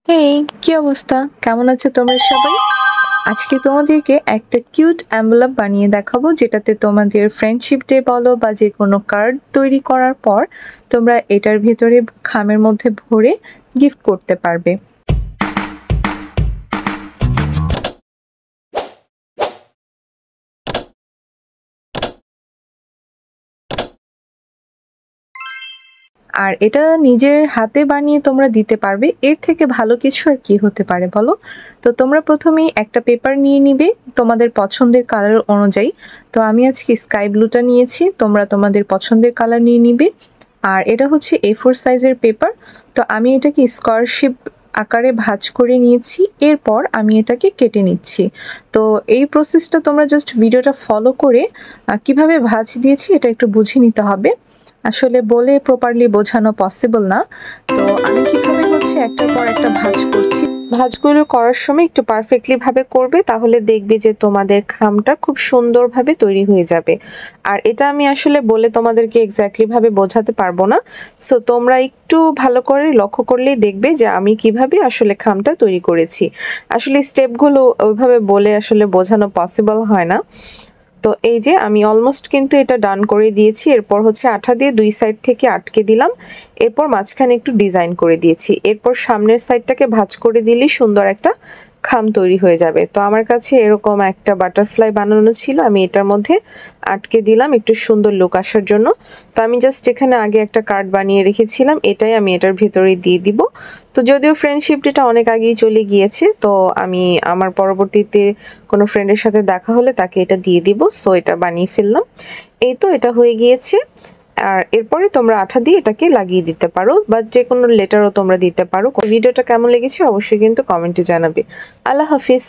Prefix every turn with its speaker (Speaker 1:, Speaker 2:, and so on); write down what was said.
Speaker 1: হেই, কি অবস্থা? কেমন আছো তোমরা সবাই? আজকে তোমাদেরকে একটা কিউট এনভেলপ বানিয়ে দেখাবো, যেটাতে তোমাদের ফ্রেন্ডশিপ ডে বলো বা যেকোনো কার্ড তৈরি করার পর তোমরা এটার ভেতরে খামের মধ্যে ভরে গিফট করতে পারবে। আর এটা নিজের হাতে বানিয়ে তোমরা দিতে পারবে, এর থেকে ভালো কিছু আর কি হতে পারে বলো? তো তোমরা প্রথমেই একটা পেপার নিয়ে নিবে তোমাদের পছন্দের কালার অনুযায়ী। তো আমি আজকে স্কাই ব্লুটা নিয়েছি, তোমরা তোমাদের পছন্দের কালার নিয়ে নিবে। আর এটা হচ্ছে A4 সাইজের পেপার। তো আমি এটাকে স্কোয়ার শেপ আকারে ভাঁজ করে নিয়েছি, এরপর আমি এটাকে কেটে নিচ্ছি। তো এই প্রসেসটা তোমরা জাস্ট ভিডিওটা ফলো করে কিভাবে ভাঁজ দিয়েছি এটা একটু বুঝে নিতে হবে। আসলে বলে প্রপারলি বোঝানো পসিবল না। তো আমি কিভাবে হচ্ছে একটার পর একটা ভাঁজ করছি, ভাঁজগুলো করার সময় একটু পারফেক্টলি ভাবে করবে, তাহলে দেখবে যে তোমাদের খামটা খুব সুন্দরভাবে তৈরি হয়ে যাবে। আর এটা আমি আসলে বলে তোমাদেরকে এক্স্যাক্টলি ভাবে বোঝাতে পারবো না। সো তোমরা একটু ভালো করে লক্ষ্য করলেই দেখবে যে আমি কিভাবে আসলে খামটা তৈরি করেছি। আসলে স্টেপগুলো ওইভাবে বলে আসলে বোঝানো পসিবল হয় না। তো এই যে আমি অলমোস্ট কিন্তু এটা ডান করে দিয়েছি। এরপর হচ্ছে আঠা দিয়ে দুই সাইড থেকে আটকে দিলাম। এরপর মাঝখানে একটু ডিজাইন করে দিয়েছি। এরপর সামনের সাইডটাকে ভাঁজ করে দিলেই সুন্দর একটা খাম তৈরি হয়ে যাবে। তো আমার কাছে এরকম একটা বাটারফ্লাই বানানো ছিল, আমি এটার মধ্যে আটকে দিলাম একটু সুন্দর লুক আসার জন্য। তো আমি জাস্ট এখানে আগে একটা কার্ড বানিয়ে রেখেছিলাম, এটাই আমি এটার ভেতরে দিয়ে দিব। তো যদিও ফ্রেন্ডশিপ ডেটা অনেক আগেই চলে গিয়েছে, তো আমি আমার পরবর্তীতে কোনো ফ্রেন্ডের সাথে দেখা হলে তাকে এটা দিয়ে দিব। সো এটা বানিয়ে ফেললাম। এই তো এটা হয়ে গিয়েছে। আর এরপরে তোমরা আঠা দিয়ে এটাকে লাগিয়ে দিতে পারো বা যে কোনো লেটারও তোমরা দিতে পারো। ভিডিওটা কেমন লেগেছে অবশ্যই কিন্তু কমেন্টে জানাবে। আল্লাহ হাফিজ।